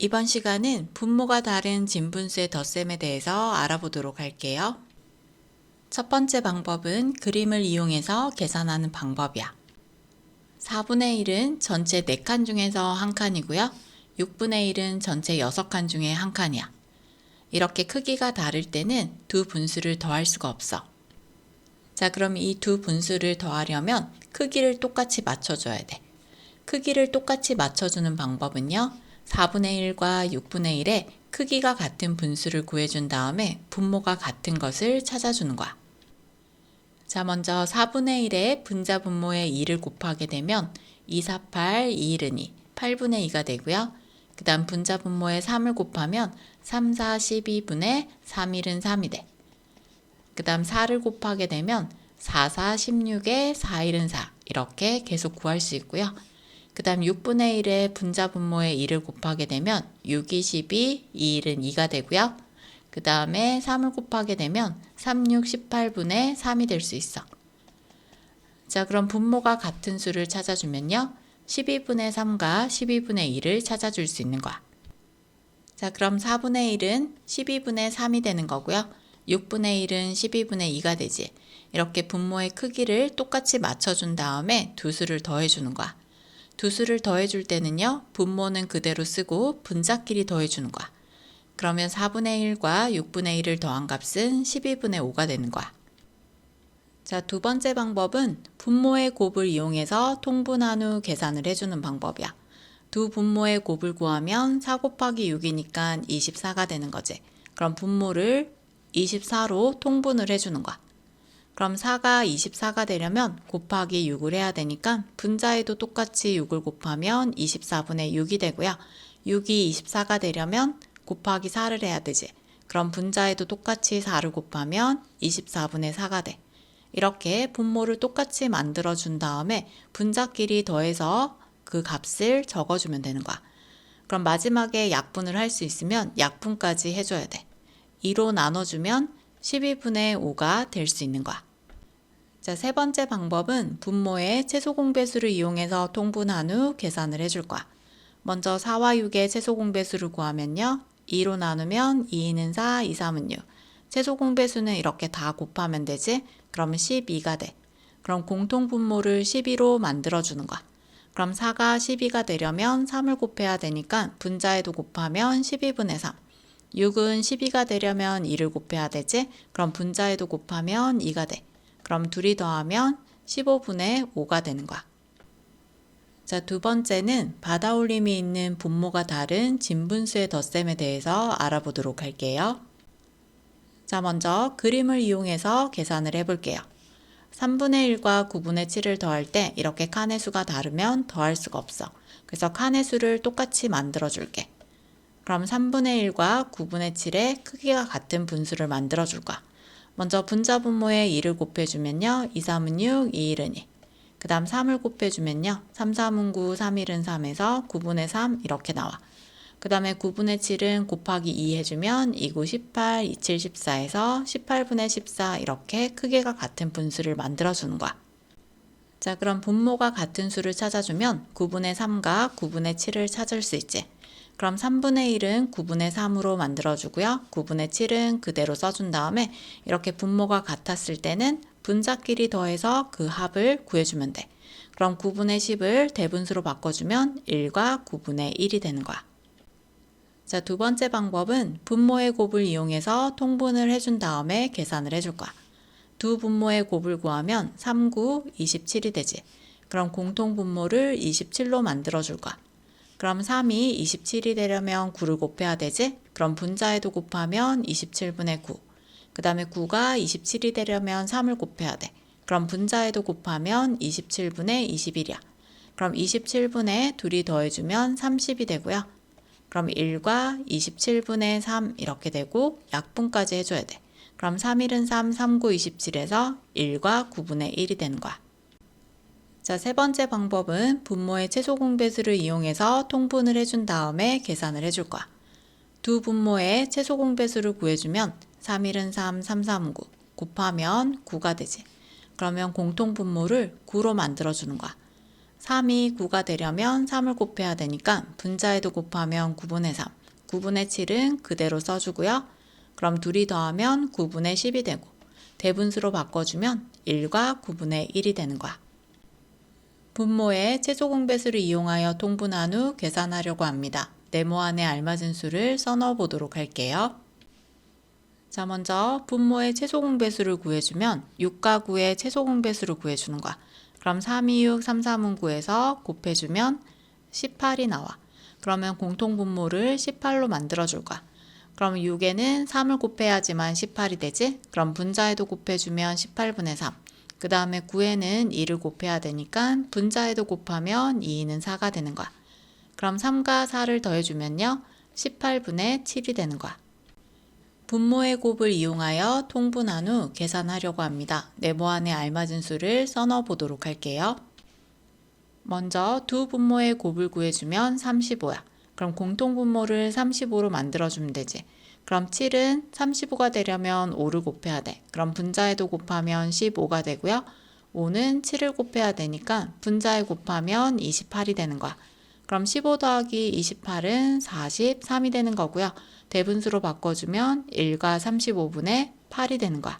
이번 시간은 분모가 다른 진분수의 덧셈에 대해서 알아보도록 할게요. 첫 번째 방법은 그림을 이용해서 계산하는 방법이야. 4분의 1은 전체 4칸 중에서 한 칸이고요. 6분의 1은 전체 6칸 중에 한 칸이야. 이렇게 크기가 다를 때는 두 분수를 더할 수가 없어. 자, 그럼 이 두 분수를 더하려면 크기를 똑같이 맞춰줘야 돼. 크기를 똑같이 맞춰주는 방법은요. 4분의 1과 6분의 1의 크기가 같은 분수를 구해준 다음에 분모가 같은 것을 찾아주는 거야. 자, 먼저 4분의 1의 분자 분모의 2를 곱하게 되면 2, 4, 8, 2, 1은 2, 8분의 2가 되고요. 그 다음 분자 분모의 3을 곱하면 3, 4, 12분의 3, 1은 3이 돼. 그 다음 4를 곱하게 되면 4, 4, 16에 4, 1은 4 이렇게 계속 구할 수 있고요. 그 다음 6분의 1의 분자 분모의 2를 곱하게 되면 6, 2, 12, 2, 1은 2가 되고요. 그 다음에 3을 곱하게 되면 3, 6, 18분의 3이 될 수 있어. 자, 그럼 분모가 같은 수를 찾아주면요. 12분의 3과 12분의 2를 찾아줄 수 있는 거야. 자, 그럼 4분의 1은 12분의 3이 되는 거고요. 6분의 1은 12분의 2가 되지. 이렇게 분모의 크기를 똑같이 맞춰준 다음에 두 수를 더해주는 거야. 두 수를 더해줄 때는요. 분모는 그대로 쓰고 분자끼리 더해주는 거야. 그러면 4분의 1과 6분의 1을 더한 값은 12분의 5가 되는 거야. 자, 두 번째 방법은 분모의 곱을 이용해서 통분한 후 계산을 해주는 방법이야. 두 분모의 곱을 구하면 4 곱하기 6이니까 24가 되는 거지. 그럼 분모를 24로 통분을 해주는 거야. 그럼 4가 24가 되려면 곱하기 6을 해야 되니까 분자에도 똑같이 6을 곱하면 24분의 6이 되고요. 6이 24가 되려면 곱하기 4를 해야 되지. 그럼 분자에도 똑같이 4를 곱하면 24분의 4가 돼. 이렇게 분모를 똑같이 만들어준 다음에 분자끼리 더해서 그 값을 적어주면 되는 거야. 그럼 마지막에 약분을 할 수 있으면 약분까지 해줘야 돼. 2로 나눠주면 12분의 5가 될 수 있는 거야. 자, 세 번째 방법은 분모의 최소 공배수를 이용해서 통분한 후 계산을 해줄 거야. 먼저 4와 6의 최소 공배수를 구하면요. 2로 나누면 2는 4, 2, 3은 6. 최소 공배수는 이렇게 다 곱하면 되지? 그러면 12가 돼. 그럼 공통 분모를 12로 만들어주는 거야. 그럼 4가 12가 되려면 3을 곱해야 되니까 분자에도 곱하면 12분의 3. 6은 12가 되려면 2를 곱해야 되지? 그럼 분자에도 곱하면 2가 돼. 그럼 둘이 더하면 15분의 5가 되는 거야. 자, 두 번째는 받아올림이 있는 분모가 다른 진분수의 덧셈에 대해서 알아보도록 할게요. 자, 먼저 그림을 이용해서 계산을 해볼게요. 3분의 1과 9분의 7을 더할 때 이렇게 칸의 수가 다르면 더할 수가 없어. 그래서 칸의 수를 똑같이 만들어 줄게. 그럼 3분의 1과 9분의 7의 크기가 같은 분수를 만들어 줄 거야. 먼저 분자 분모에 2를 곱해주면요. 2, 3은 6, 2, 1은 2. 그 다음 3을 곱해주면요. 3, 3은 9, 3, 1은 3에서 9분의 3 이렇게 나와. 그 다음에 9분의 7은 곱하기 2 해주면 2, 9, 18, 2, 7, 14에서 18분의 14 이렇게 크기가 같은 분수를 만들어주는 거야. 자, 그럼 분모가 같은 수를 찾아주면 9분의 3과 9분의 7을 찾을 수 있지. 그럼 3분의 1은 9분의 3으로 만들어주고요. 9분의 7은 그대로 써준 다음에 이렇게 분모가 같았을 때는 분자끼리 더해서 그 합을 구해주면 돼. 그럼 9분의 10을 대분수로 바꿔주면 1과 9분의 1이 되는 거야. 자, 두 번째 방법은 분모의 곱을 이용해서 통분을 해준 다음에 계산을 해줄 거야. 두 분모의 곱을 구하면 3, 9, 27이 되지. 그럼 공통 분모를 27로 만들어 줄 거야. 그럼 3이 27이 되려면 9를 곱해야 되지? 그럼 분자에도 곱하면 27분의 9. 그 다음에 9가 27이 되려면 3을 곱해야 돼. 그럼 분자에도 곱하면 27분의 21이야. 그럼 27분의 둘이 더해주면 30이 되고요. 그럼 1과 27분의 3 이렇게 되고 약분까지 해줘야 돼. 그럼 3, 1은 3, 3, 9, 27에서 1과 9분의 1이 되는 거야. 자, 세 번째 방법은 분모의 최소 공배수를 이용해서 통분을 해준 다음에 계산을 해줄 거야. 두 분모의 최소 공배수를 구해주면 3, 1은 3, 3, 3, 9 곱하면 9가 되지. 그러면 공통 분모를 9로 만들어주는 거야. 3이 9가 되려면 3을 곱해야 되니까 분자에도 곱하면 9분의 3, 9분의 7은 그대로 써주고요. 그럼 둘이 더하면 9분의 10이 되고 대분수로 바꿔주면 1과 9분의 1이 되는 거야. 분모의 최소 공배수를 이용하여 통분한 후 계산하려고 합니다. 네모 안에 알맞은 수를 써넣어 보도록 할게요. 자, 먼저 분모의 최소 공배수를 구해주면 6과 9의 최소 공배수를 구해주는 거야. 그럼 3, 2, 6, 3, 3은 9에서 곱해주면 18이 나와. 그러면 공통분모를 18로 만들어줄 거야. 그럼 6에는 3을 곱해야지만 18이 되지? 그럼 분자에도 곱해주면 18분의 3. 그 다음에 9에는 2를 곱해야 되니까 분자에도 곱하면 2는 4가 되는 거야. 그럼 3과 4를 더해주면요. 18분의 7이 되는 거야. 분모의 곱을 이용하여 통분한 후 계산하려고 합니다. 네모 안에 알맞은 수를 써넣어 보도록 할게요. 먼저 두 분모의 곱을 구해주면 35야. 그럼 공통분모를 35로 만들어주면 되지. 그럼 7은 35가 되려면 5를 곱해야 돼. 그럼 분자에도 곱하면 15가 되고요. 5는 7을 곱해야 되니까 분자에 곱하면 28이 되는 거야. 그럼 15 더하기 28은 43이 되는 거고요. 대분수로 바꿔주면 1과 35분의 8이 되는 거야.